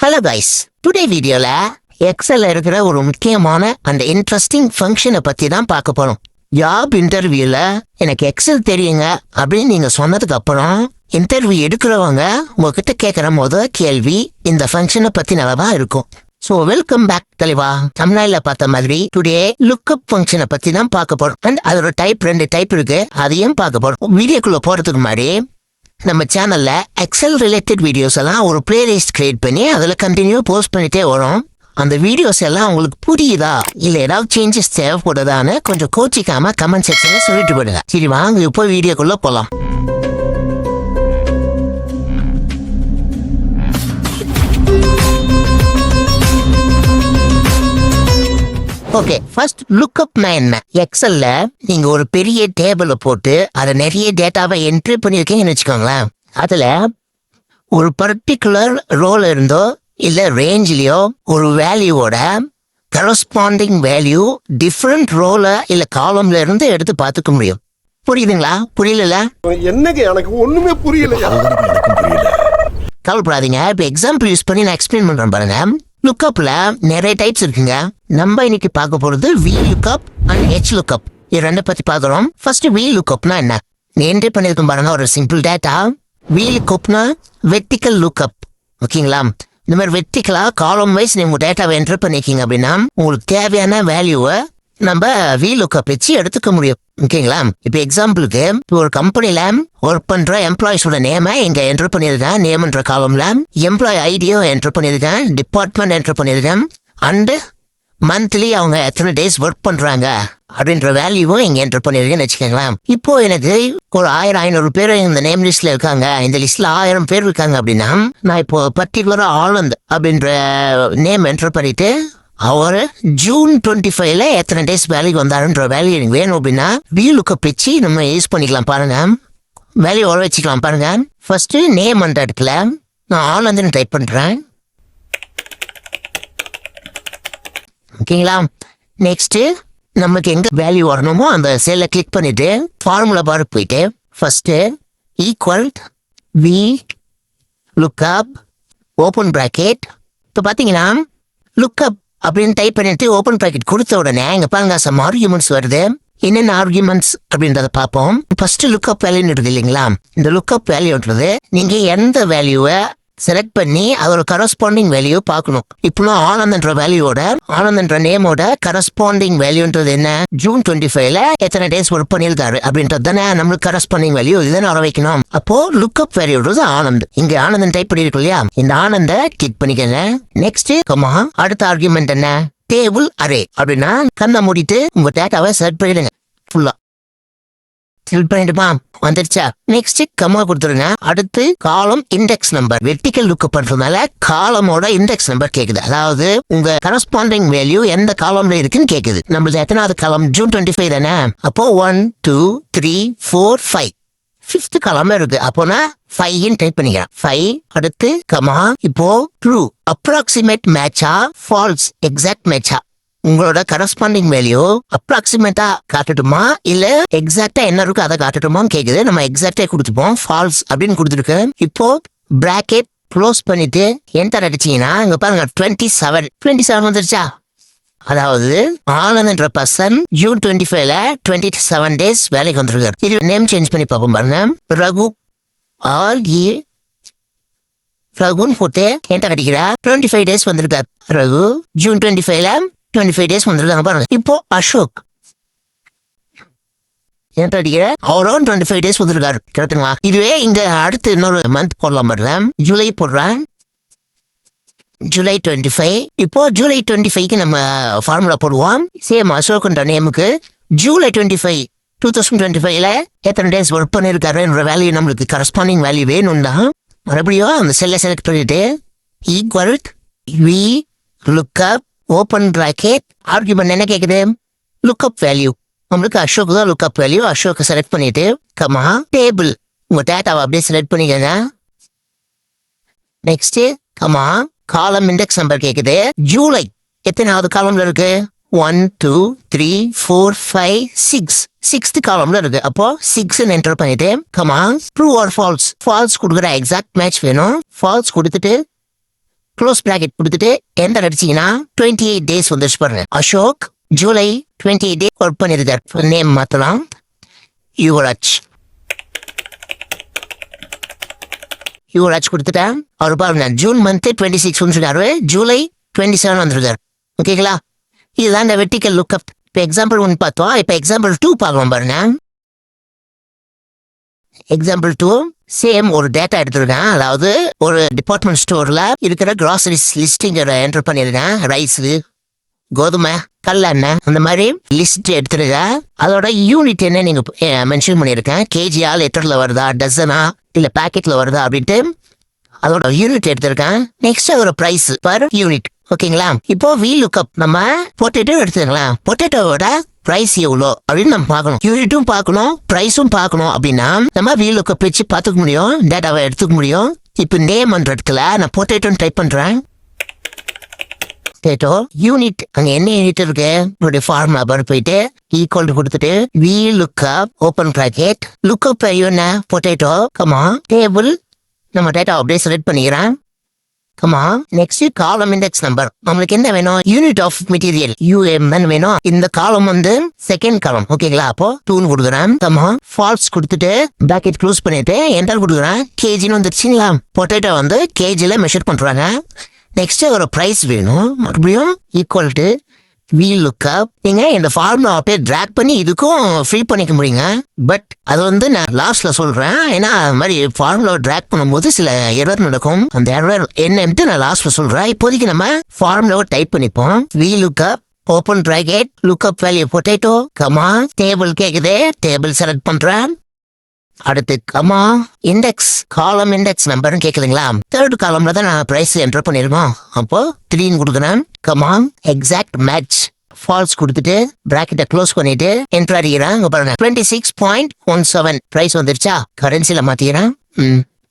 Hello guys, today வீடியோல எக்ஸல்ல இருக்கிற ஒரு முக்கியமான அந்த இன்ட்ரெஸ்டிங் ஃபங்க்ஷனை பத்தி தான் பார்க்க போறோம். ஜாப் இன்டர்வியூல எனக்கு எக்ஸல் தெரியுங்க அப்படின்னு நீங்க சொன்னதுக்கு அப்புறம் இன்டர்வியூ எடுக்கிறவங்க உங்ககிட்ட கேட்கிற முதல் கேள்வி இந்த ஃபங்க்ஷனை பத்தி நல்லதா இருக்கும். ஸோ வெல்கம் பேக் தலைவா. தமிழ்நாடுல பார்த்த மாதிரி டுடே லுக்அப் ஃபங்க்ஷனை பத்தி தான் பார்க்க போறோம். அண்ட் அதோட ரெண்டு டைப் இருக்கு, அதையும் பார்க்க போறோம். வீடியோக்குள்ள போறதுக்கு முன்னாடி நம்ம சேனல்ல எக்ஸல் ரிலேட்டட் வீடியோஸ் எல்லாம் ஒரு பிளேலிஸ்ட் கிரியேட் பண்ணி அதில் கண்டினியூ போஸ்ட் பண்ணிட்டே வரும். அந்த வீடியோஸ் எல்லாம் உங்களுக்கு புரியுதா இல்லை ஏதாவது சேஞ்சஸ் தேவைப்படுதான்னு கொஞ்சம் கோச்சிக்காம கமெண்ட் செக்ஷன்ல சொல்லிட்டு போடுங்க. சரி வாங்க இப்போ வீடியோக்குள்ள போலாம். ஓகே, ஃபர்ஸ்ட் லுக்அப்னா என்ன? எக்ஸல்ல நீங்க ஒரு பெரிய டேபிள போட்டு அதை நிறைய டேட்டாவை என்ட்ரி பண்ணிருக்கீங்கன்னு வச்சுக்கோங்களேன். அதுல ஒரு பர்டிகுலர் ரோல் இருந்தோ இல்ல ரேஞ்சிலயோ ஒரு வேல்யூவோட கரஸ்பாண்டிங் வேல்யூ டிஃப்ரெண்ட் ரோல இல்ல காலம்ல இருந்து எடுத்து பார்த்துக்க முடியும். புரியுதுங்களா? புரியல? என்னங்க எனக்கு ஒண்ணுமே புரியலையா? கவலைப்படாதீங்க. இப்ப எக்ஸாம்பிள் யூஸ் பண்ணி நான் எக்ஸ்பிளைன் பண்றேன் பாருங்க. லுக்அப்ல நிறைய டைப்ஸ் இருக்குங்க. நம்ம இன்னைக்கு பார்க்க போறது we lookup and H lookup. இது ரெண்டை பத்தி பார்க்குறோம். ஃபர்ஸ்ட் வி லுக்அப்னா என்ன? என்ட்ரி பண்ணிருக்கோம் பாருங்க ஒரு சிம்பிள் டேட்டா. வி லுக்அப்னா வெர்டிக்கல் லுக்அப். ஓகேங்களா? இந்த மாதிரி வெர்டிக்கலா காலம் வைஸ் நீங்க டேட்டாவை என்ட்ரி பண்ணிருக்கீங்க அப்படின்னா உங்களுக்கு தேவையான வேல்யூவை நம்ம வி லுக்அப் வச்சு எடுத்துக்க முடியும். ஓகேங்களா? இப்ப எக்ஸாம்பிளுக்கு ஒரு கம்பெனில ஒர்க் பண்ற எம்ப்ளாயிஸோட நேமை இங்க என்ட்ரு பண்ணிருக்கேன். நேம்ன்ற காலம்ல எம்ப்ளாய் ஐடியோ என்ட்ரு பண்ணிருக்கேன், டிபார்ட்மெண்ட் என்ட்ரு பண்ணிருக்கேன், அண்ட் மந்த்லி அவங்க எத்தனை டேஸ் ஒர்க் பண்றாங்க அப்படின்ற வேல்யூவும் இங்க என்ட்ரு பண்ணிருக்கேன்னு வச்சுக்கோங்களேன். இப்போ எனக்கு ஒரு 1500 பேர் இந்த நேம் லிஸ்ட்ல இருக்காங்க. இந்த லிஸ்ட்ல 1000 பேர் இருக்காங்க அப்படின்னா நான் இப்போ பர்டிகுலரா ஆனந்த் அப்படின்ற நேம் என்ட்ரு பண்ணிட்டு அவர் ஜூன் 25ல எத்தனை டேஸ் வேலைக்கு வந்தாருன்ற வேல்யூ எனக்கு வேணும் அப்படின்னா வி லுக்அப் வச்சு நம்ம யூஸ் பண்ணிக்கலாம். பாருங்க, வேல்யூ வர வச்சுக்கலாம். பாருங்க, ஃபர்ஸ்ட் நேம் அந்த இடத்துல நான் ஆனந்த்னு டைப் பண்றேன். ஓகேங்களா? நெக்ஸ்ட் நமக்கு எங்க வேல்யூ வரணுமோ அந்த செல்ல கிளிக் பண்ணிட்டு ஃபார்முலா பார் போயிட்டு first equal we lookup open bracket. இப்போ பாத்தீங்கன்னா லுக்அப் அப்படின்னு டைப் பண்ணிட்டு ஓப்பன் பிராக்கெட் கொடுத்த உடனே இங்க பாருங்க சம் ஆர்குமெண்ட்ஸ் வருது. என்னென்ன ஆர்குமெண்ட்ஸ் அப்படின்றத பார்ப்போம். ஃபர்ஸ்ட் லுக்அப் வேல்யூன்னு இருக்கு இல்லைங்களா? இந்த லுக்அப் வேல்யூன்றது நீங்க எந்த வேல்யூவை செலக்ட் பண்ணி அதோட கரஸ்பாண்டிங் வேல்யூ பார்க்கணும். இப்போ ஆனந்த்ன்ற வேல்யூவோட ஆனந்த்ன்ற நேமோட கரஸ்பாண்டிங் வேல்யூன்றது என்ன? ஜூன் 25ல எத்தனை டேஸ் ஒர்க் பண்ணியிருக்காரு அப்படின்றது தானே நம்மளுக்கு கரஸ்பாண்டிங் வேல்யூ. இதுதானே வர வைக்கணும். அப்போ லுக்அப் வேல்யூன்றது ஆனந்த். இங்க ஆனந்த் டைப் பண்ணிருக்கு இல்லையா? இந்த ஆனந்த கிளிக் பண்ணிக்கங்க. நெக்ஸ்ட் அடுத்த ஆர்குமெண்ட் என்ன? Table array. அப்படின்னா கண்ணை மூடிட்டு உங்க டேட்டாவை செலக்ட் பண்ணிடுங்க. ஃபுல்லா செலக்ட் பண்ணிட்டுமா வந்துருச்சா? நெக்ஸ்ட் கம்மா கொடுத்துருங்க. அடுத்து காலம் இண்டெக்ஸ் நம்பர். வெர்டிக்கல் லுக்அப் பண்றதுனால காலமோட இண்டெக்ஸ் நம்பர் கேக்குது. அதாவது உங்க கரஸ்பாண்டிங் வேல்யூ எந்த காலம்ல இருக்குன்னு கேக்குது. நம்மளுக்கு எத்தனாவது காலம்? ஜூன் 25 தானே. அப்போ 1 2 3 4 5 5th காலம்ல இருக்கு. அப்போனா 5 டைப் பண்ணிக்கிறேன். 5 அடுத்து கமா. இப்போ ட்ரூ அப்ராக்சிமேட் மேட்சா ஃபால்ஸ் எக்ஸாக்ட் மேட்சா? உங்களோட கரஸ்பாண்டிங் வேல்யூ அப்ராக்சிமேட்டா காட்டட்டுமா இல்ல எக்ஸாக்டா என்ன இருக்கு அதை காட்டட்டுமான்னு கேக்குது. நம்ம எக்ஸாக்டா கொடுத்துப்போம். ஃபால்ஸ் அப்படின்னு கொடுத்துருக்கு. இப்போ பிராக்கெட் க்ளோஸ் பண்ணிட்டு என்டர் அடிச்சீங்கன்னா இங்க பாருங்க 27 வந்துருச்சா? அதாவது ஆனந்த்ன்ற பர்சன் ஜூன் 25ல 27 டேஸ் வேலைக்கு வந்துருக்காரு. இது நேம் சேஞ்ச் பண்ணி பார்ப்போம் பாருங்க. ரகு ரகுன்னு போட்டு என்டர் அடிக்கிறா. 25 டேஸ் வந்திருக்காரு. ரகு ஜூன் 25ல 25 டேஸ் வந்துருக்காங்க பாருங்க. இப்போ அசோக் என்டர் அடிக்கிற அவரும் 25 டேஸ் வந்துருக்காரு. கரெக்டுங்களா? இதுவே இங்க அடுத்து இன்னொரு மந்த் போடலாம் பாருங்க. ஜூலை போடுறேன். ஜூலை 25. இப்போ ஜூலை 25க்கு நம்ம ஃபார்முலா போடுவோம். சேம் அசோக்ன்ற நேமுக்கு ஜூலை 25 2025ல எத்தனை டேஸ் ஒர்க் பண்ணிருக்காருன்ற வேல்யூ நம்மளுக்கு கரஸ்பாண்டிங் வேல்யூ வேணும்னா மறுபடியும் அந்த செல்லை செலக்ட் பண்ணிட்டு equal we lookup open bracket argument என்ன கேக்குது? Lookup value. நம்மளுக்கு அசோக் தான் லுக்அப் வேல்யூ. அசோக்கை செலக்ட் பண்ணிட்டு கமா டேபிள் உங்க டேட்டாவை அப்படியே செலக்ட் பண்ணிக்கங்க. நெக்ஸ்ட் கமா காலம் இண்டெக்ஸ் நம்பர் கேக்குது. ஜூலை எத்தனாவது காலம்ல இருக்கு? 1 2 3 4 5 6 6th காலம்ல இருக்கு. அப்போ 6 என்டர் பண்ணிட்டு comma true or false. False கொடுக்குற எக்ஸாக்ட் மேட்ச் வேணும். ஃபால்ஸ் கொடுத்துட்டு க்ளோஸ் பிராக்கெட் கொடுத்துட்டு என்டர் அடிச்சீங்கன்னா 28 days வந்துச்சு பாருங்க. அசோக் ஜூலை 28 days ஒர்க் பண்ணிருக்கார். நேம் மாத்தலாம், யுவராஜ். யுவராஜ் கொடுத்துட்டேன். அவர் பாருங்க ஜூன் மந்த் 26 வந்துருக்காரு, ஜூலை 27 வந்துருக்காரு. ஓகேங்களா? இதுதான் இந்த வெர்டிக்கல் லுக்அப். இப்போ எக்ஸாம்பிள் 1 பார்த்தோம். இப்போ எக்ஸாம்பிள் 2 பார்க்கலாம் பாருங்க. எக்ஸாம்பிள் 2 சேம் ஒரு டேட்டா எடுத்துருக்கேன். அதாவது ஒரு டிபார்ட்மெண்ட் ஸ்டோர்ல இருக்கிற கிராசரிஸ் லிஸ்டிங் என்டர் பண்ணிருக்கேன். ரைஸ், கோதுமை, கல்லெண்ணெய், அந்த மாதிரி லிஸ்ட் எடுத்துருக்கேன். அதோட யூனிட் என்ன நீங்க மென்ஷன் பண்ணிருக்கேன். கேஜியா, லிட்டர்ல வருதா, டசனா, இல்ல பேக்கெட்ல வருதா அப்படின்ட்டு அதோட யூனிட் எடுத்திருக்கேன். நெக்ஸ்ட் அதோட பிரைஸ் பர் யூனிட். ஓகேங்களா? இப்போ வி லுக்அப் நம்ம பொட்டேட்டோ எடுத்துக்கலாம். பொட்டேட்டோவோட பிரைஸ் எவ்வளோ அப்படின்னு நம்ம பார்க்கணும். யூனிட்டும் பார்க்கணும், பிரைஸும் பார்க்கணும். அப்படின்னா நம்ம வி லுக்அப் வச்சு பார்த்துக்க முடியும், டேட்டாவை எடுத்துக்க முடியும். இப்போ நேம் பண்ற இடத்துல நான் பொட்டேட்டோன்னு டைப் பண்றேன். பொட்டேட்டோ யூனிட், அங்க என்ன யூனிட் இருக்கு உங்களுடைய ஃபார்முலா பார் போயிட்டு ஈக்குவல் கொடுத்துட்டு we lookup open bracket lookup என்ன பொட்டேட்டோ கமா டேபிள். நம்ம டேட்டா அப்படியே செலக்ட் பண்ணிக்கிறேன். கமா நெக்ஸ்ட் காலம் இண்டெக்ஸ் நம்பர். நம்மளுக்கு என்ன வேணும்? யூனிட் ஆஃப் மெட்டீரியல் UMN வேணும். இந்த காலம் வந்து செகண்ட் காலம். ஓகேங்களா? அப்போ 2 கொடுக்குறேன். கமா ஃபால்ஸ் கொடுத்துட்டு பிராக்கெட் க்ளோஸ் பண்ணிட்டு என்டர் கொடுக்குறேன். கேஜின்னு வந்துருச்சுங்களா? பொட்டேட்டோ வந்து கேஜில மெஷர் பண்றாங்க. நெக்ஸ்ட் ஒரு பிரைஸ் வேணும். மறுபடியும் ஈக்குவல் டு வி லுக்அப். நீங்க இந்த ஃபார்முலா அப்படியே டிராக் பண்ணி இதுக்கும் ஃபில் பண்ணிக்க முடியுங்க. பட் அது வந்து நான் லாஸ்ட்ல சொல்றேன். ஏன்னா அது மாதிரி ஃபார்முலா டிராக் பண்ணும்போது சில எரர் நடக்கும். அந்த எரர் என்னன்ட்டு நான் லாஸ்ட்ல சொல்றேன். இப்போதைக்கு நம்ம ஃபார்முலாவை டைப் பண்ணிப்போம். We lookup open bracket lookup value potato comma table கேக்குது, டேபிள் செலக்ட் பண்றேன். அடுத்து கமா இண்டெக்ஸ் காலம் இண்டெக்ஸ் நம்பர்னு கேக்குதுங்களா? தேர்ட் காலம்ல தான் நான் பிரைஸ் என்டர் பண்ணிருக்கோம். அப்போ 3 கொடுக்குறேன். கமா எக்ஸாக்ட் மேட்ச் ஃபால்ஸ் கொடுத்துட்டு பிராக்கெட்டை க்ளோஸ் பண்ணிட்டு என்டர் அடிக்கிறேன். பாருங்க 26.17 பிரைஸ் வந்துருச்சா? கரன்சில மாத்திக்கிறேன்.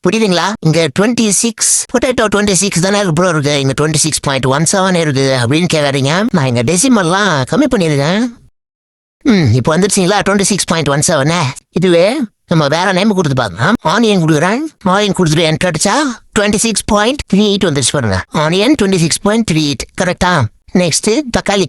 புரியுதுங்களா? இங்க 26 பொட்டேட்டோ 26 தானே ப்ரோ இருக்கு, இங்க 26.17 இருக்கு அப்படின்னு கேட்காதீங்க. நான் இங்க டெசிமல்லாம் கம்மி பண்ணிருக்கேன். இப்போ வந்துருச்சுங்களா 26.17. இதுவே நம்ம வேற நேம் கொடுத்து பார்க்கலாம். ஆனியன் கொடுக்குறேன். ஆனியன் கொடுத்துட்டு என்டர் அடிச்சா 26.38 வந்துருச்சு பாருங்க. ஆனியன் 26.38 கரெக்டா? நெக்ஸ்ட் தக்காளி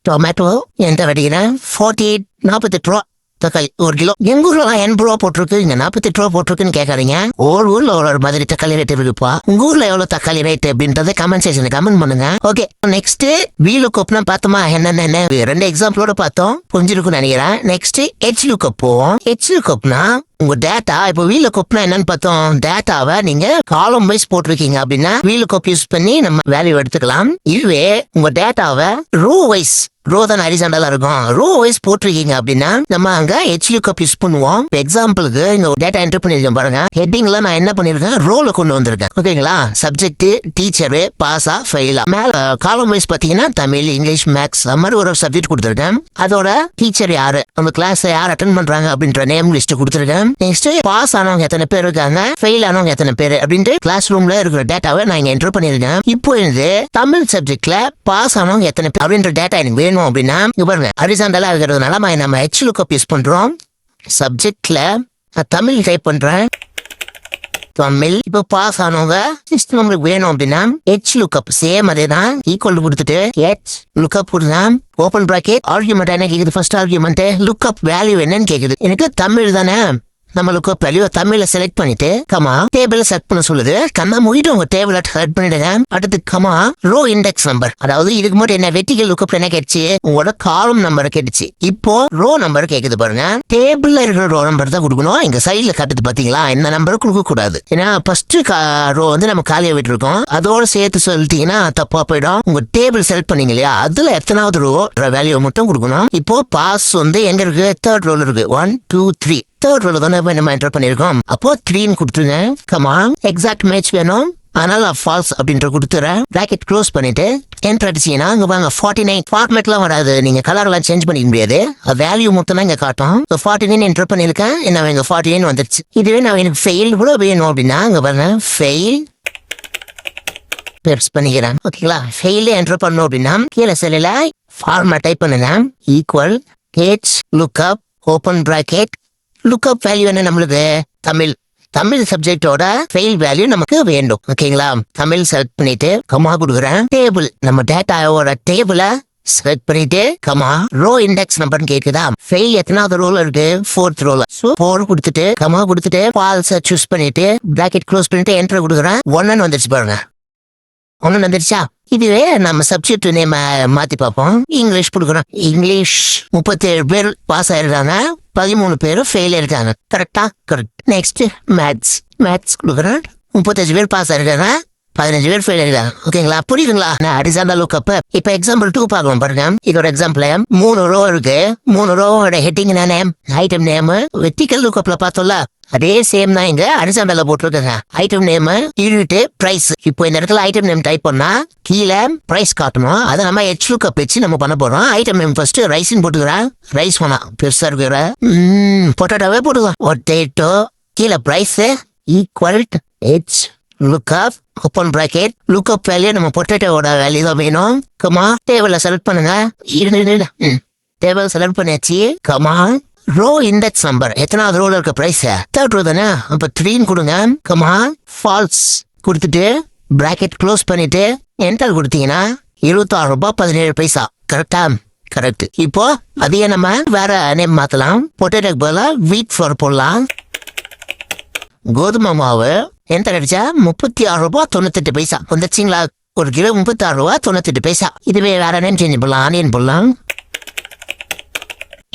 டொமேட்டோ என்டர் அடிக்கிறேன். 48 ரூபா தக்காளி 1 கிலோ. எங்க ஊர்ல 80 ரூபா போட்டிருக்கு, இங்க 48 ரூபா போட்டிருக்குன்னு கேட்காதீங்க. ஒரு ஊர்ல ஒரு மாதிரி தக்காளி ரேட் இருக்குப்பா. உங்க ஊர்ல எவ்வளவு தக்காளி ரேட் அப்படின்றத கமெண்ட் செக்ஷன்ல கமெண்ட் பண்ணுங்க. ஓகே, நெக்ஸ்ட் வி லுக்அப்னா பார்த்தோமா? என்னென்ன 2 எக்ஸாம்பிளோட பார்த்தோம், புரிஞ்சிருக்கும்னு நினைக்கிறேன். நெக்ஸ்ட் ஹெச் லுக்அப் போவோம். ஹெச் லுக்அப்னா உங்க டேட்டா இப்போ வி லுக்அப்னா என்னன்னு பார்த்தோம். டேட்டாவை நீங்க காலம் வைஸ் போட்டிருக்கீங்க அப்படின்னா வி லுக்அப் யூஸ் பண்ணி நம்ம வேல்யூ எடுத்துக்கலாம். இதுவே உங்க டேட்டாவை ரோ வைஸ், ரோ தான் ஹரிசாண்டலா இருக்கும், ரோ வைஸ் போட்டிருக்கீங்க அப்படின்னா நம்ம அங்க ஹெச் லுக்அப் யூஸ் பண்ணுவோம். எக்ஸாம்பிளுக்கு இந்த டேட்டா என்டர் பண்ணிருக்கேன் பாருங்க. ஹெட்டிங்ல நான் என்ன பண்ணிருக்கேன், ரோல கொண்டு வந்திருக்கேன். ஓகேங்களா? சப்ஜெக்ட், டீச்சரு, பாஸா, ஃபெயிலா. மேல காலம் வைஸ் பாத்தீங்கன்னா தமிழ், இங்கிலீஷ், மேக்ஸ் அந்த மாதிரி ஒரு சப்ஜெக்ட் கொடுத்துருக்கேன். அதோட டீச்சர் யாரு, அந்த கிளாஸ் யார் அட்டென்ட் பண்றாங்க அப்படின்ற நேம் லிஸ்ட் கொடுத்துருக்கேன். நெக்ஸ்ட் பாஸ் ஆனவங்க எத்தனை பேர் இருக்காங்க, ஃபெயில் ஆனவங்க எத்தனை பேர் அப்படின்ட்டு கிளாஸ் ரூம்ல இருக்கிற டேட்டாவை நான் இங்க என்டர் பண்ணிருக்கேன். இப்போ இந்த தமிழ் சப்ஜெக்ட்ல பாஸ் ஆனவங்க எத்தனை பேர் அப்படின்ற டேட்டா எனக்கு வேணும் அப்படின்னா பாருங்க ஹரிசாண்டலா இருக்கிறதுனால நம்ம ஹெச் லுக்அப் யூஸ் பண்றோம். சப்ஜெக்ட்ல தமிழ் டைப் பண்றேன். தமிழ் இப்போ பாஸ் ஆனவங்க நம்மளுக்கு வேணும் அப்படின்னா ஹெச் லுக்அப் சேம் அதே தான் ஈக்குவல் கொடுத்துட்டு ஹெச் லுக்அப் கொடுங்க. ஓப்பன் பிராக்கெட் ஆர்குமெண்ட் என்ன கேக்குது? ஃபர்ஸ்ட் ஆர்குமெண்ட் லுக்அப் வேல்யூ என்னன்னு கேக்குது. எனக்கு தமிழ் தானே, நம்ம லுக்அப் வேல்யூ தமிழ்ல செலக்ட் பண்ணிட்டு கமா டேபிள் செலக்ட் பண்ண சொல்லுது. கண்ணா மூடிட்டு உங்க டேபிள் செலக்ட் பண்ணிடுங்க. அடுத்து கமா ரோ இண்டெக்ஸ் நம்பர். அதாவது இதுக்கு மட்டும் என்ன வெர்டிகல் லுக்அப் என்ன கேட்டுச்சு, உங்களோட காலம் நம்பர் கேட்டுச்சு. இப்போ ரோ நம்பர் கேக்குது பாருங்க. டேபிள்ல இருக்கிற ரோ நம்பர் தான் கொடுக்கணும். இங்க சைட்ல காட்டுது பாத்தீங்களா, இந்த நம்பர் கொடுக்க கூடாது. ஏன்னா ஃபர்ஸ்ட் ரோ வந்து நம்ம காலியா விட்டு இருக்கோம், அதோட சேர்த்து சொல்லிட்டீங்கன்னா தப்பா போயிடும். உங்க டேபிள் செலக்ட் பண்ணீங்க இல்லையா, அதுல எத்தனாவது ரோ வேல்யூ மட்டும் கொடுக்கணும். இப்போ பாஸ் வந்து எங்க இருக்கு, தேர்ட் ரோல இருக்கு. 1 2 3 தேர்ட் ரோல தானே நம்ம என்டர் பண்ணிருக்கோம். அப்போ 3 கொடுத்துருங்க. கமா எக்ஸாக்ட் மேட்ச் வேணும், அதனால ஃபால்ஸ் அப்படின்ற கொடுத்துறேன். பிராக்கெட் க்ளோஸ் பண்ணிட்டு என்டர் அடிச்சீங்கன்னா அங்க வாங்க 49 ஃபார்மேட்லாம் வராது, நீங்க கலர்லாம் சேஞ்ச் பண்ணிக்க முடியாது, வேல்யூ மொத்தம் தான் இங்க காட்டும். 49 என்டர் பண்ணிருக்கேன், என்ன இங்க 49 வந்துருச்சு. இதுவே நான் எனக்கு ஃபெயில் கூட வேணும் அப்படின்னா அங்க பாருங்க ஃபெயில் பெருசு பண்ணிக்கிறேன். ஓகேங்களா? ஃபெயில் என்டர் பண்ணோம் அப்படின்னா கீழே செல்ல ஃபார்மேட் டைப் பண்ணுங்க. Equal H lookup open bracket lookup value என்ன நம்மளுக்கு தமிழ் தமிழ் சப்ஜெக்டோட ஃபெயில் வேல்யூ நமக்கு வேண்டும். ஓகேங்களா? தமிழ் செலக்ட் பண்ணிட்டு கமா கொடுக்குறேன். டேபிள் நம்ம டேட்டாவோட டேபிள செலக்ட் பண்ணிட்டு கமா ரோ இண்டெக்ஸ் நம்பர்னு கேக்குதா? ஃபெயில் எத்தனாவது ரோல இருக்கு? 4th ரோல. சோ 4 கொடுத்துட்டு கமா கொடுத்துட்டு ஃபால்ஸ் சூஸ் பண்ணிட்டு பிராக்கெட் க்ளோஸ் பண்ணிட்டு என்டர் கொடுக்குறேன். 1 வந்துருச்சு பாருங்க. 1 வந்துருச்சா? இதுவே நம்ம சப்ஜெக்ட் நேம் மாத்தி பார்ப்போம். இங்கிலீஷ் கொடுக்குறோம். இங்கிலீஷ் 37 பேர் பாஸ் ஆயிருக்காங்க, 13 பேரும் ஃபெயில் ஆயிருக்காங்க. கரெக்டா? கரெக்ட். நெக்ஸ்ட் மேத்ஸ் கொடுக்குறேன். 35 பேர் பாஸ் ஆயிருக்காங்க, 15 பேர் ஃபெயில் ஆயிருக்காங்க. ஓகேங்களா? புரியுதுங்களா? Horizontal lookup. இப்ப எக்ஸாம்பிள் 2 பார்க்கலாம் பாருங்க. இதோட எக்ஸாம்பிள் 3 ரோ இருக்கு. 3 ரோவோட ஹெட்டிங் என்ன நேம்? Item name. வெர்டிகல் லுக்கப்ல பார்த்தோம்ல அதே சேம் தான் இங்க ஹரிசாண்டல்ல போட்டுருக்காங்க. Item name unit price. இப்போ இந்த இடத்துல ஐட்டம் நேம் டைப் பண்ணா கீழே பிரைஸ் காட்டணும். அதை நம்ம ஹெச் லுக்கப் வச்சு நம்ம பண்ண போறோம். ஐட்டம் நேம் ஃபர்ஸ்ட் ரைஸ்ன்னு போட்டுக்கிறேன். ரைஸ் வேணா பெருசா இருக்கிற பொட்டேட்டோவே போட்டுக்கலாம். பொட்டேட்டோ கீழே price equal H lookup open bracket lookup value நம்ம பொட்டேட்டோட வேல்யூ தான் வேணும். கமா டேபிள செலக்ட் பண்ணுங்க. டேபிள் செலக்ட் பண்ணியாச்சு. கமா ரோ இண்டெக்ஸ் நம்பர் எத்தனாவது ரோல இருக்க பிரைஸ்? 3rd ரோ தானே. அப்ப 3 கொடுங்க. கமா ஃபால்ஸ் கொடுத்துட்டு பிராக்கெட் க்ளோஸ் பண்ணிட்டு என்டர் கொடுத்தீங்கன்னா 26 ரூபாய் 17 பைசா. கரெக்டா? கரெக்ட். இப்போ அதையே நம்ம வேற நேம் மாத்தலாம். பொட்டேட்டோக்கு பதிலா வீட் ஃப்ளோர் போடலாம். கோதுமை மாவு என்டர் அடிச்சா 36 ரூபாய் 98 பைசா வந்துச்சுங்களா? 1 கிலோ 36 ரூபாய் 98 பைசா. இதுவே வேற நேம் சேஞ்ச் பண்ணலாம். ஆனியன் போடலாம்.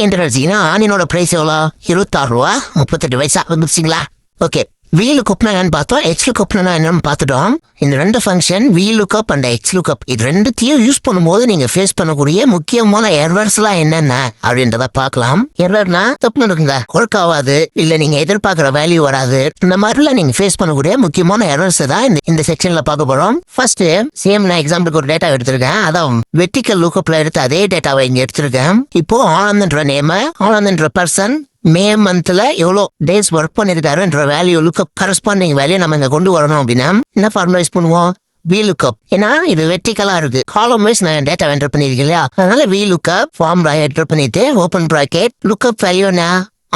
என்டர்ஜினா ஆனியனோட பிரைஸ் எவ்வளோ? 26 ரூபா 38 பைசா வந்துருச்சுங்களா? ஓகே. VLOOKUP என்னன்னு பார்த்தோம். HLOOKUP என்னன்னு பார்த்துட்டோம். இந்த 2 ஃபங்க்ஷன் VLOOKUP அண்ட் HLOOKUP இது ரெண்டுத்தையும் யூஸ் பண்ணும்போது நீங்க ஃபேஸ் பண்ணக்கூடிய முக்கியமான எரர்ஸ் எல்லாம் என்னென்ன அப்படின்றத பார்க்கலாம். எரர்னா தப்பு இருக்குங்க, ஒர்க் ஆகாது, இல்ல நீங்க எதிர்பார்க்கிற வேல்யூ வராது, இந்த மாதிரிலாம் நீங்க ஃபேஸ் பண்ணக்கூடிய முக்கியமான எரர்ஸ் தான் இந்த செக்ஷன்ல பார்க்க போறோம். ஃபர்ஸ்ட் சேம் நான் எக்ஸாம்பிளுக்கு ஒரு டேட்டா எடுத்திருக்கேன். அதான் வெர்டிகல் லுக்கப்ல எடுத்து அதே டேட்டாவை இங்க எடுத்திருக்கேன். இப்போ ஆனந்த்ன்ற நேம், ஆனந்த்ன்ற பர்சன் மே மந்த்ல எவ்வளோ டேஸ் ஒர்க் பண்ணிருக்காருன்ற வேல்யூ லுக்கப் கரஸ்பாண்டிங் வேல்யூ நம்ம இங்க கொண்டு வரணும் அப்படின்னா என்ன ஃபார்முலா யூஸ் பண்ணுவோம்? VLOOKUP. ஏன்னா இது வெர்டிகலா இருக்கு. காலம் வைஸ் நான் டேட்டா என்டர் பண்ணிருக்கேன் இல்லையா? அதனால VLOOKUP ஃபார்முலா என்டர் பண்ணிட்டு ஓப்பன் பிராக்கெட் லுக்கப் வேல்யூ என்ன?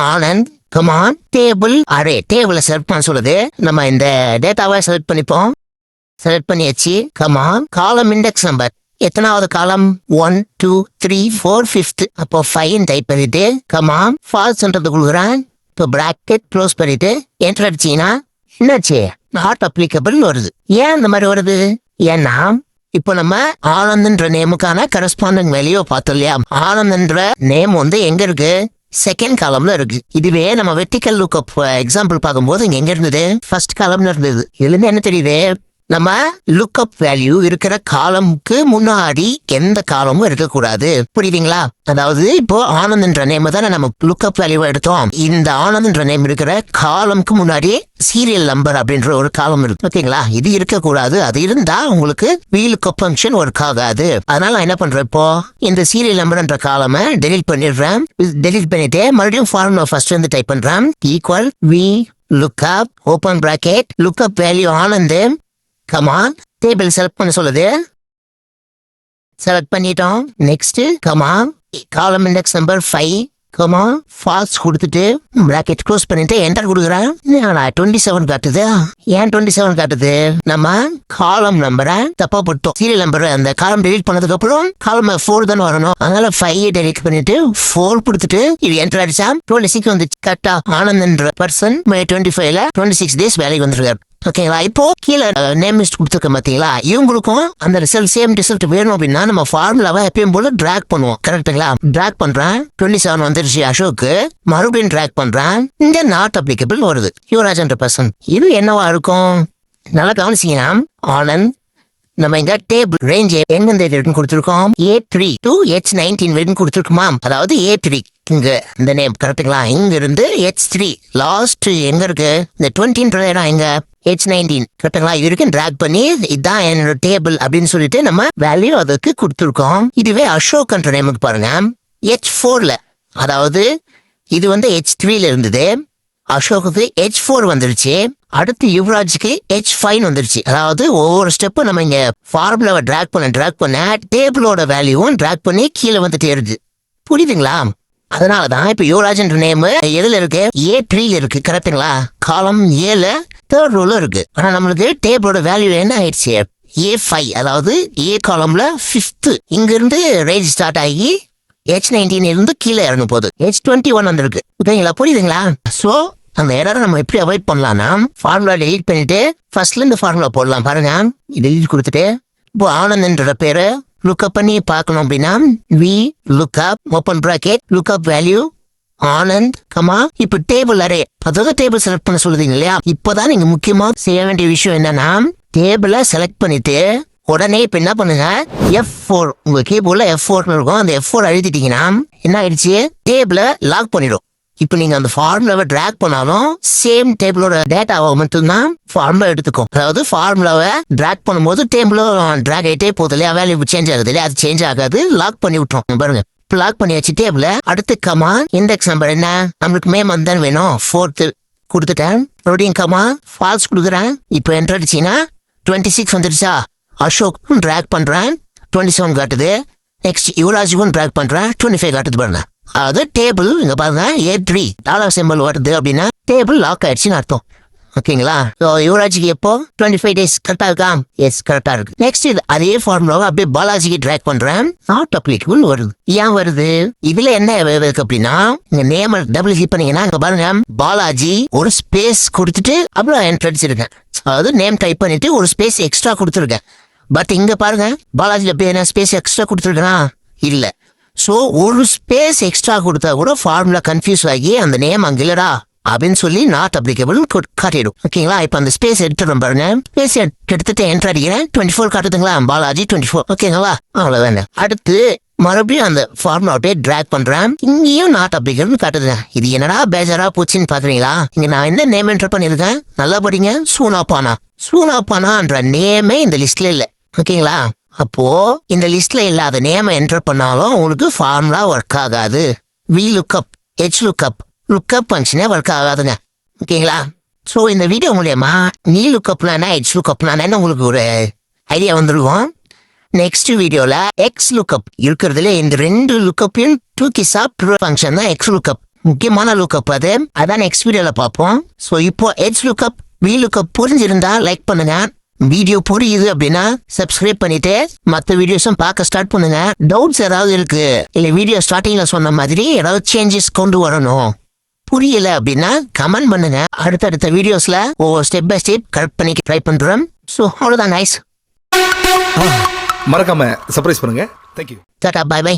ஆனந்த் கமான் டேபிள் அரே. டேபிள செலக்ட் பண்ண சொல்லுது. நம்ம இந்த டேட்டாவை செலக்ட் பண்ணிப்போம். செலக்ட் பண்ணியாச்சு. கமான் காலம் இண்டெக்ஸ் நம்பர் எத்தனாவது காலம்? 1 2 3 4 5th. அப்போ 5 டைப் பண்ணிட்டு கமான் ஃபால்ஸ்ன்றது கொடுக்குறேன். இப்போ பிராக்கெட் க்ளோஸ் பண்ணிட்டு என்டர் அடிச்சீங்கன்னா என்னாச்சு? நாட் அப்ளிகபிள் வருது. ஏன் இந்த மாதிரி வருது? ஏன்னா இப்போ நம்ம ஆனந்த்ன்ற நேமுக்கான கரஸ்பாண்டிங் வேல்யூ பார்த்தோம் இல்லையா? ஆனந்த்ன்ற நேம் வந்து எங்க இருக்கு? செகண்ட் காலம்ல இருக்கு. இதுவே நம்ம வெர்டிகல் லுக்கப் எக்ஸாம்பிள் பார்க்கும்போது இங்க எங்க இருந்தது? ஃபர்ஸ்ட் காலம்ல இருந்தது. இதுல இருந்து என்ன தெரியுது? நம்ம லுக்கப் வேல்யூ இருக்கிற காலமுக்கு முன்னாடி எந்த காலமும் இருக்கக்கூடாது. புரியுதுங்களா? அதாவது இப்போ ஆனந்த்ன்ற நேம் தானே நம்ம லுக்கப் வேல்யூ எடுத்தோம். இந்த ஆனந்த்ன்ற நேம் இருக்கிற காலமுக்கு முன்னாடி சீரியல் நம்பர் அப்படின்ற ஒரு காலம் இருக்கு. ஓகேங்களா? இது இருக்கக்கூடாது. அது இருந்தா உங்களுக்கு VLOOKUP ஃபங்க்ஷன் ஒர்க் ஆகாது. அதனால நான் என்ன பண்றேன்? இப்போ இந்த சீரியல் நம்பர்ன்ற காலமை டெலீட் பண்ணிடுறேன். டெலீட் பண்ணிட்டு மறுபடியும் ஃபார்முலா ஃபர்ஸ்ட் வந்து டைப் பண்றேன். Equal VLOOKUP open bracket lookup value Anand comma table select பண்ண சொல்லுது. செலக்ட் பண்ணிட்டோம். நெக்ஸ்ட் கமான் காலம் இண்டெக்ஸ் நம்பர் 5 கமான் ஃபால்ஸ் கொடுத்துட்டு பிராக்கெட் க்ளோஸ் பண்ணிட்டு என்டர் கொடுக்குறேன். 27 காட்டுது. ஏன் 27 காட்டுது? நம்ம காலம் நம்பரை தப்பா போட்டோம். சீரியல் நம்பர் அந்த காலம் டெலீட் பண்ணதுக்கு அப்புறம் காலம் 4 தானே வரணும். அதனால 5 டெலீட் பண்ணிட்டு 4 கொடுத்துட்டு இது என்டர் அடிச்சா 26 வந்து கரெக்டா ஆனந்த்ன்ற பர்சன் மே 25ல 26 டேஸ் வேலைக்கு வந்துருக்காரு. ஓகேங்களா? இப்போ கீழே நேம் லிஸ்ட் கொடுத்துருக்க பாத்தீங்களா? இவங்களுக்கும் அந்த ரிசல்ட் சேம் ரிசல்ட் வேணும் அப்படின்னா நம்ம ஃபார்முலாவை எப்பயும் போல டிராக் பண்ணுவோம். கரெக்டுங்களா? டிராக் பண்றேன். 27 வந்துருச்சு அசோக்கு. மறுபடியும் டிராக் பண்றேன். இங்க நாட் அப்ளிகபிள் வருது. யுவராஜ்ன்ற பர்சன். இது என்னவா இருக்கும்? நல்லா கவனிச்சீங்கன்னா ஆனந்த் நம்ம இங்க டேபிள் ரேஞ்ச் எங்க கொடுத்துருக்கோம்? A3 to H19 வரைக்கும் கொடுத்துருக்குமா? அதாவது A3 இங்க இந்த நேம் கரெக்டுங்களா? இங்க இருந்து H3 லாஸ்ட் எங்க இருக்கு? இந்த 20ன்ற இடம் எங்க? H19 கரெக்டுங்களா? இது வரைக்கும் டிராக் பண்ணி இதான் என்னோட டேபிள் அப்படின்னு சொல்லிட்டு நம்ம வேல்யூ அதுக்கு கொடுத்துருக்கோம். இதுவே அசோக்ன்ற நேமுக்கு பாருங்க H4ல, அதாவது இது வந்து H3ல இருந்தது. அசோக்குக்கு H4 வந்துருச்சு. அடுத்து யுவராஜுக்கு H5 வந்துருச்சு. அதாவது ஒவ்வொரு ஸ்டெப்பும் நம்ம இங்க ஃபார்முலாவை டிராக் பண்ண டேபிளோட வேல்யூவும் டிராக் பண்ணி கீழே வந்துட்டே இருக்கு. புரியுதுங்களா? அதனாலதான் இப்ப யுவராஜ்ன்ற நேம் எதுல இருக்கு A3 இருக்கு கரெக்டுங்களா காலம் ஏல தேர்ட் ரோல இருக்கு ஆனா நம்மளுக்கு டேபிளோட வேல்யூ என்ன ஆயிடுச்சு A5 அதாவது A காலம்ல 5th இங்க இருந்து ரேஞ்ச் ஸ்டார்ட் ஆகி H19 இருந்து கீழே இறங்கும் போது H21 வந்திருக்கு ஓகேங்களா புரியுதுங்களா சோ அந்த எரரை நம்ம எப்படி அவாய்ட் பண்ணலாம்னா ஃபார்முலா டெலீட் பண்ணிட்டு ஃபர்ஸ்ட்ல இந்த ஃபார்முலா போடலாம் பாருங்க டெலீட் கொடுத்துட்டு இப்போ ஆனந்த்ன்ற பேரு லுக்அப் பண்ணி பார்க்கணும் அப்படின்னா we lookup open bracket lookup value Anand comma இப்ப டேபிள் அரே அதாவது டேபிள் செலக்ட் பண்ண சொல்லுதீங்க இல்லையா இப்பதான் நீங்க முக்கியமா செய்ய வேண்டிய விஷயம் என்னன்னா டேபிளை செலக்ட் பண்ணிட்டு உடனே இப்ப என்ன பண்ணுங்க F4 உங்க கீபோர்ட்ல F4 இருக்கும் அந்த F4 அழுத்திட்டீங்கன்னா என்ன ஆயிடுச்சு டேபிளை லாக் பண்ணிடும் இப்ப நீங்க அந்த ஃபார்முலாவை டிராக் பண்ணாலும் சேம் டேபிளோட டேட்டாவை மட்டும்தான் ஃபார்முலா எடுத்துக்கும் அதாவது ஃபார்முலாவை டிராக் பண்ணும்போது டேபிளும் டிராக் ஆகிட்டே போகுது இல்லையா வேல்யூ சேஞ்ச் ஆகுது இல்லையா அது சேஞ்ச் ஆகாது லாக் பண்ணி விட்டுரும் பாருங்க லாக் பண்ணி வச்சு டேபிள அடுத்து கமா இண்டெக்ஸ் நம்பர் என்ன நம்மளுக்கு மே மந்த் தான் வேணும் 4th கொடுத்துட்டேன் மறுபடியும் கமா ஃபால்ஸ் கொடுக்குறேன் இப்போ என்டர் அடிச்சீங்கன்னா 26 வந்துருச்சா அசோக் டிராக் பண்றேன் 27 காட்டுது நெக்ஸ்ட் யுவராஜுக்கும் டிராக் பண்றேன் 25 காட்டுது பாருங்க அதாவது டேபிள் இங்க பாருங்க A3 டாலர் சிம்பிள் வருது அப்படின்னா டேபிள் லாக் ஆயிடுச்சுன்னு அர்த்தம் ஓகேங்களா யுவராஜுக்கு எப்போ 25 days கரெக்டா இருக்கா எஸ் கரெக்டா இருக்கு நெக்ஸ்ட் அதே ஃபார்முலாவை அப்படியே பாலாஜிக்கு ட்ராக் பண்றேன் நாட் அப்ளிகபிள் வருது ஏன் வருது இதுல என்ன இருக்கு அப்படின்னா இங்க நேம் டபுள் ஹிட் பண்ணீங்கன்னா இங்க பாருங்க பாலாஜி ஒரு ஸ்பேஸ் கொடுத்துட்டு அப்புறம் என்டர் அடிச்சிருக்கேன் அதாவது நேம் டைப் பண்ணிட்டு ஒரு ஸ்பேஸ் எக்ஸ்ட்ரா கொடுத்துருக்கேன் பட் இங்க பாருங்க பாலாஜில போய் என்ன ஸ்பேஸ் எக்ஸ்ட்ரா கொடுத்துருக்கேனா இல்ல சோ ஒரு ஸ்பேஸ் எக்ஸ்ட்ரா கொடுத்தா கூட ஃபார்முலா கன்ஃபியூஸ் ஆகி அந்த நேம் அங்க இல்லடா அப்படின்னு சொல்லி நாட் அப்ளிகபிள் காட்டிடும் ஓகேங்களா இப்ப அந்த ஸ்பேஸ் எடுத்துடும் பாருங்க ஸ்பேஸ் எடுத்துட்டு என்டர் அடிக்கிறேன் 24 காட்டுதுங்களா பாலாஜி 24 ஓகேங்களா அவ்வளவுதாங்க அடுத்து மறுபடியும் அந்த ஃபார்முலாவே டிராக் பண்றேன் இங்கேயும் நாட் அப்ளிகபிள் காட்டுதுங்க இது என்னடா பேஜரா போச்சுன்னு பாக்குறீங்களா இங்க நான் என்ன நேம் என்டர் பண்ணிருக்கேன் நல்லா படிங்க சூனாப்பானான்ற நேமே இந்த லிஸ்ட்ல இல்ல ஓகேங்களா அப்போ இந்த லிஸ்ட்ல இல்லாத நேம என்டர் பண்ணாலும் உங்களுக்கு ஃபார்முலா ஒர்க் ஆகாது V lookup H lookup lookup ஃபங்க்ஷனே ஒர்க் ஆகாதுங்க ஓகேங்களா சோ இந்த வீடியோ மூலியமா நீ லுக்அப்னா H லுக்அப்னா உங்களுக்கு ஒரு ஐடியா வந்துருவோம் நெக்ஸ்ட் வீடியோல எக்ஸ் லுக்அப் இருக்கிறதுல இந்த ரெண்டு லுக்அப்பையும் தூக்கி சாப்பிட்ற ஃபங்க்ஷன் தான் எக்ஸ் லுக்அப் முக்கியமான லுக்அப் அதான் நெக்ஸ்ட் வீடியோல பார்ப்போம் சோ இப்போ H லுக்அப் வி லுக்அப் புரிஞ்சிருந்தா லைக் பண்ணுங்க வீடியோ புரியுது அப்படின்னா சப்ஸ்கிரைப் பண்ணிட்டு மற்ற வீடியோஸும் பார்க்க ஸ்டார்ட் பண்ணுங்க டவுட்ஸ் ஏதாவது இருக்கு இல்ல வீடியோ ஸ்டார்டிங்ல சொன்ன மாதிரி ஏதாவது சேஞ்சஸ் கொண்டு வரணும் புரியல அப்படின்னா கமெண்ட் பண்ணுங்க அடுத்தடுத்த வீடியோஸ்ல ஸ்டெப் பை ஸ்டெப் கரெக்ட் பண்ணி ட்ரை பண்றோம் சோ அவ்வளவுதான் நைஸ் மறக்காம சர்ப்ரைஸ் பண்ணுங்க தேங்க்யூ டாடா பை பை